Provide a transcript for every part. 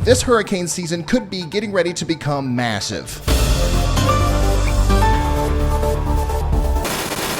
This hurricane season could be getting ready to become massive.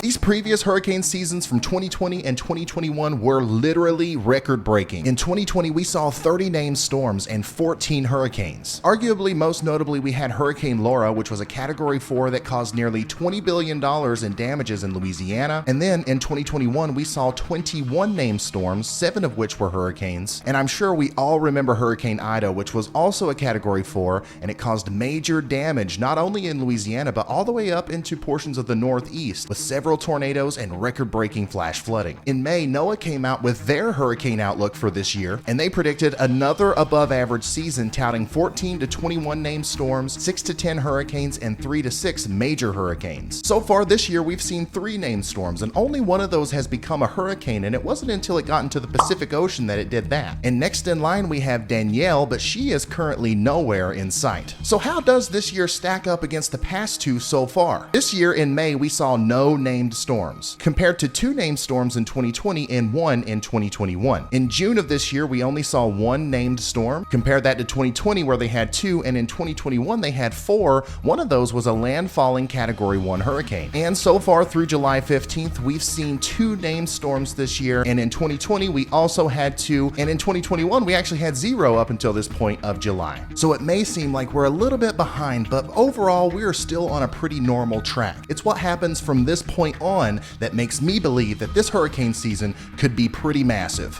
These previous hurricane seasons from 2020 and 2021 were literally record-breaking. In 2020, we saw 30 named storms and 14 hurricanes. Arguably, most notably, we had Hurricane Laura, which was a Category 4 that caused nearly $20 billion in damages in Louisiana. And then in 2021, we saw 21 named storms, 7 of which were hurricanes. And I'm sure we all remember Hurricane Ida, which was also a Category 4, and it caused major damage not only in Louisiana, but all the way up into portions of the Northeast, with several tornadoes and record-breaking flash flooding. In May, NOAA came out with their hurricane outlook for this year, and they predicted another above-average season, touting 14 to 21 named storms, 6 to 10 hurricanes, and 3 to 6 major hurricanes. So far this year, we've seen 3 named storms, and only one of those has become a hurricane, and it wasn't until it got into the Pacific Ocean that it did that. And next in line, we have Danielle, but she is currently nowhere in sight. So how does this year stack up against the past 2 so far? This year in May, we saw no named storms, compared to 2 named storms in 2020 and 1 in 2021. In June of this year, we only saw 1 named storm. Compare that to 2020, where they had 2, and in 2021, they had 4. One of those was a landfalling Category 1 hurricane. And so far through July 15th, we've seen 2 named storms this year, and in 2020, we also had 2, and in 2021, we actually had 0 up until this point of July. So it may seem like we're a little bit behind, but overall, we are still on a pretty normal track. It's what happens from this point on that makes me believe that this hurricane season could be pretty massive.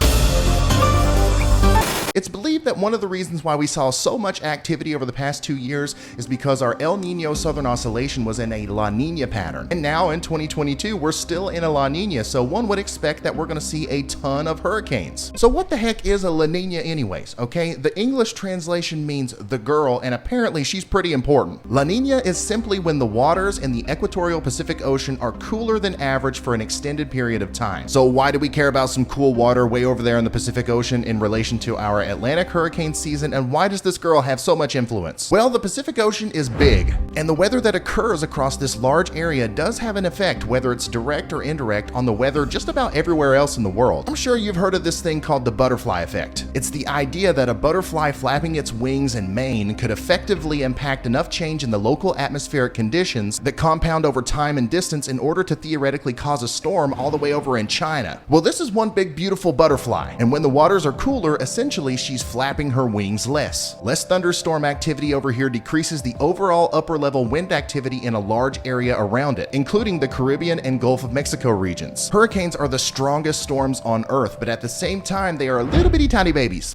It's believed that one of the reasons why we saw so much activity over the past 2 years is because our El Nino Southern Oscillation was in a La Nina pattern. And now in 2022, we're still in a La Nina, so one would expect that we're going to see a ton of hurricanes. So what the heck is a La Nina anyways, okay? The English translation means the girl, and apparently she's pretty important. La Nina is simply when the waters in the equatorial Pacific Ocean are cooler than average for an extended period of time. So why do we care about some cool water way over there in the Pacific Ocean in relation to our Atlantic hurricane season, and why does this girl have so much influence? Well, the Pacific Ocean is big, and the weather that occurs across this large area does have an effect, whether it's direct or indirect, on the weather just about everywhere else in the world. I'm sure you've heard of this thing called the butterfly effect. It's the idea that a butterfly flapping its wings and mane could effectively impact enough change in the local atmospheric conditions that compound over time and distance in order to theoretically cause a storm all the way over in China. Well, this is one big beautiful butterfly, and when the waters are cooler, essentially she's flapping her wings less. Less thunderstorm activity over here decreases the overall upper level wind activity in a large area around it, including the Caribbean and Gulf of Mexico regions. Hurricanes are the strongest storms on Earth, but at the same time, they are little bitty tiny babies.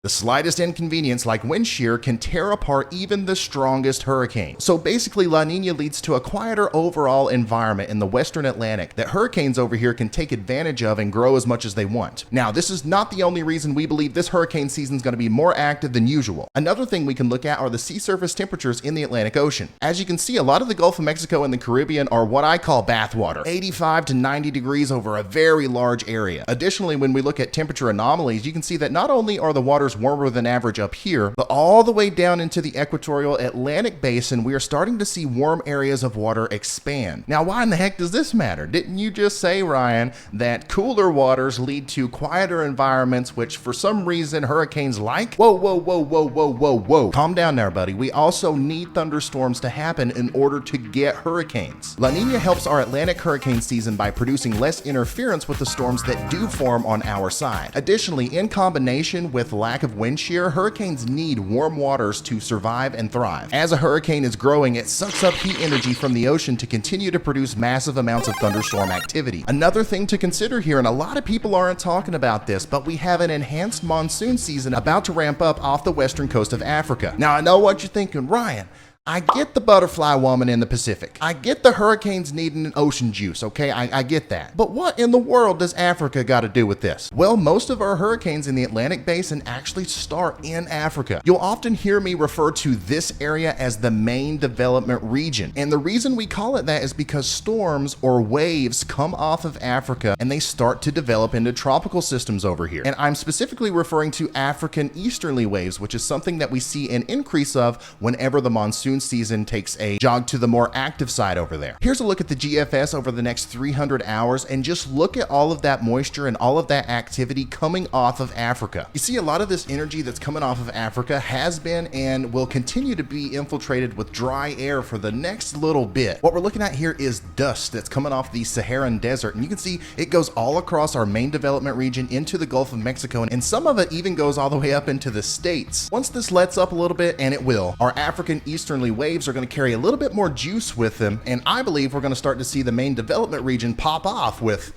The slightest inconvenience, like wind shear, can tear apart even the strongest hurricane. So basically, La Nina leads to a quieter overall environment in the Western Atlantic that hurricanes over here can take advantage of and grow as much as they want. Now, this is not the only reason we believe this hurricane season is going to be more active than usual. Another thing we can look at are the sea surface temperatures in the Atlantic Ocean. As you can see, a lot of the Gulf of Mexico and the Caribbean are what I call bathwater, 85 to 90 degrees over a very large area. Additionally, when we look at temperature anomalies, you can see that not only are the waters warmer than average up here, but all the way down into the equatorial Atlantic basin, we are starting to see warm areas of water expand. Now, why in the heck does this matter? Didn't you just say, Ryan, that cooler waters lead to quieter environments, which for some reason hurricanes like? Whoa, whoa, whoa, whoa, whoa, whoa, whoa. Calm down there, buddy. We also need thunderstorms to happen in order to get hurricanes. La Nina helps our Atlantic hurricane season by producing less interference with the storms that do form on our side. Additionally, in combination with lack of wind shear, hurricanes need warm waters to survive and thrive. As a hurricane is growing, it sucks up heat energy from the ocean to continue to produce massive amounts of thunderstorm activity. Another thing to consider here, and a lot of people aren't talking about this, but we have an enhanced monsoon season about to ramp up off the western coast of Africa. Now, I know what you're thinking, Ryan. I get the butterfly woman in the Pacific. I get the hurricanes needing an ocean juice, okay? I get that. But what in the world does Africa got to do with this? Well, most of our hurricanes in the Atlantic Basin actually start in Africa. You'll often hear me refer to this area as the main development region. And the reason we call it that is because storms or waves come off of Africa and they start to develop into tropical systems over here. And I'm specifically referring to African easterly waves, which is something that we see an increase of whenever the monsoon monsoon season takes a jog to the more active side over there. Here's a look at the GFS over the next 300 hours, and just look at all of that moisture and all of that activity coming off of Africa. You see, a lot of this energy that's coming off of Africa has been and will continue to be infiltrated with dry air for the next little bit. What we're looking at here is dust that's coming off the Saharan desert, and you can see it goes all across our main development region into the Gulf of Mexico, and some of it even goes all the way up into the States. Once this lets up a little bit, and it will, our African easterly waves are going to carry a little bit more juice with them, and I believe we're going to start to see the main development region pop off with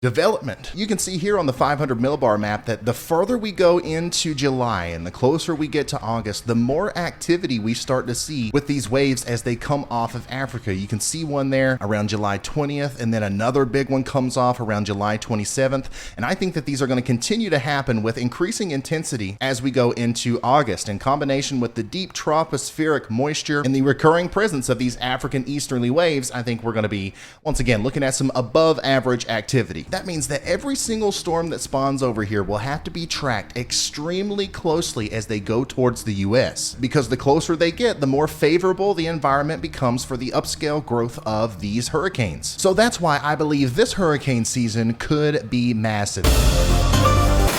development. You can see here on the 500 millibar map that the further we go into July and the closer we get to August, the more activity we start to see with these waves as they come off of Africa. You can see one there around July 20th, and then another big one comes off around July 27th. And I think that these are going to continue to happen with increasing intensity as we go into August, in combination with the deep tropospheric moisture and the recurring presence of these African easterly waves. I think we're going to be, once again, looking at some above average activity. That means that every single storm that spawns over here will have to be tracked extremely closely as they go towards the US, because the closer they get, the more favorable the environment becomes for the upscale growth of these hurricanes. So that's why I believe this hurricane season could be massive.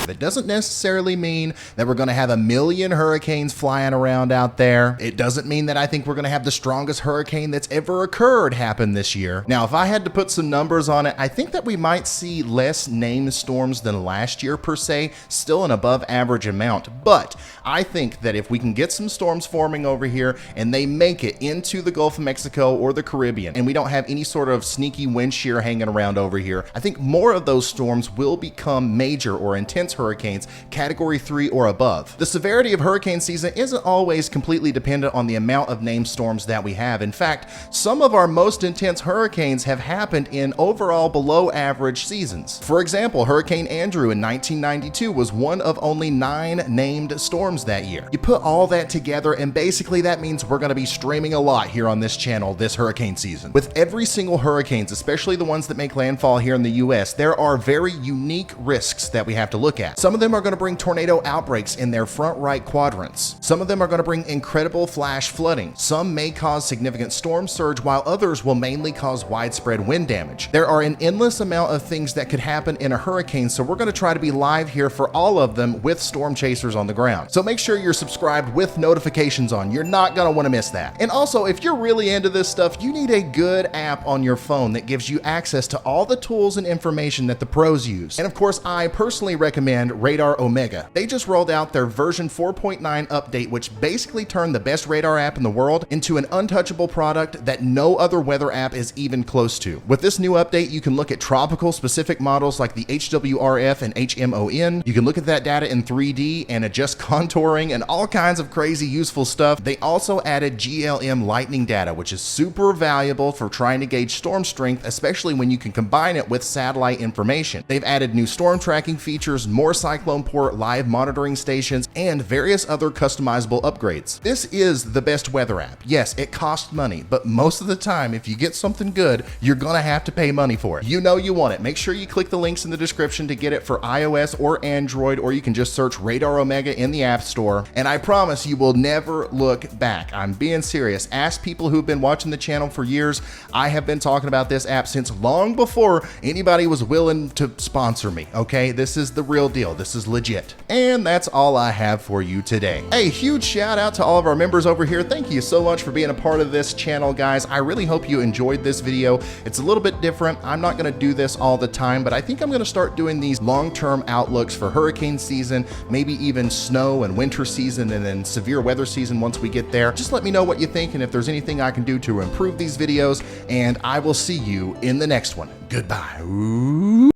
It doesn't necessarily mean that we're going to have a million hurricanes flying around out there. It doesn't mean that I think we're going to have the strongest hurricane that's ever occurred happen this year. Now, if I had to put some numbers on it, I think that we might see less named storms than last year per se, still an above average amount. But I think that if we can get some storms forming over here and they make it into the Gulf of Mexico or the Caribbean, and we don't have any sort of sneaky wind shear hanging around over here, I think more of those storms will become major or intense hurricanes, category 3 or above. The severity of hurricane season isn't always completely dependent on the amount of named storms that we have. In fact, some of our most intense hurricanes have happened in overall below average seasons. For example, Hurricane Andrew in 1992 was one of only 9 named storms that year. You put all that together, and basically that means we're going to be streaming a lot here on this channel this hurricane season. With every single hurricanes, especially the ones that make landfall here in the US, there are very unique risks that we have to look at. Some of them are going to bring tornado outbreaks in their front right quadrants. Some of them are going to bring incredible flash flooding. Some may cause significant storm surge, while others will mainly cause widespread wind damage. There are an endless amount of things that could happen in a hurricane, so we're going to try to be live here for all of them with storm chasers on the ground. So make sure you're subscribed with notifications on. You're not going to want to miss that. And also, if you're really into this stuff, you need a good app on your phone that gives you access to all the tools and information that the pros use. And of course, I personally recommend Radar Omega. They just rolled out their version 4.9 update, which basically turned the best radar app in the world into an untouchable product that no other weather app is even close to. With this new update, you can look at tropical specific models like the HWRF and HMON. You can look at that data in 3D and adjust contouring and all kinds of crazy useful stuff. They also added GLM lightning data, which is super valuable for trying to gauge storm strength, especially when you can combine it with satellite information. They've added new storm tracking features, more cyclone port live monitoring stations, and various other customizable upgrades. This is the best weather app. Yes, it costs money, but most of the time, if you get something good, you're gonna have to pay money for it. You know you want it. Make sure you click the links in the description to get it for iOS or Android, or you can just search Radar Omega in the App Store, and I promise you will never look back. I'm being serious. Ask people who've been watching the channel for years. I have been talking about this app since long before anybody was willing to sponsor me, okay? This is the real deal. This is legit. And that's all I have for you today. A huge shout out to all of our members over here. Thank you so much for being a part of this channel, guys. I really hope you enjoyed this video. It's a little bit different. I'm not going to do this all the time, but I think I'm going to start doing these long-term outlooks for hurricane season, maybe even snow and winter season, and then severe weather season once we get there. Just let me know what you think and if there's anything I can do to improve these videos, and I will see you in the next one. Goodbye. Ooh.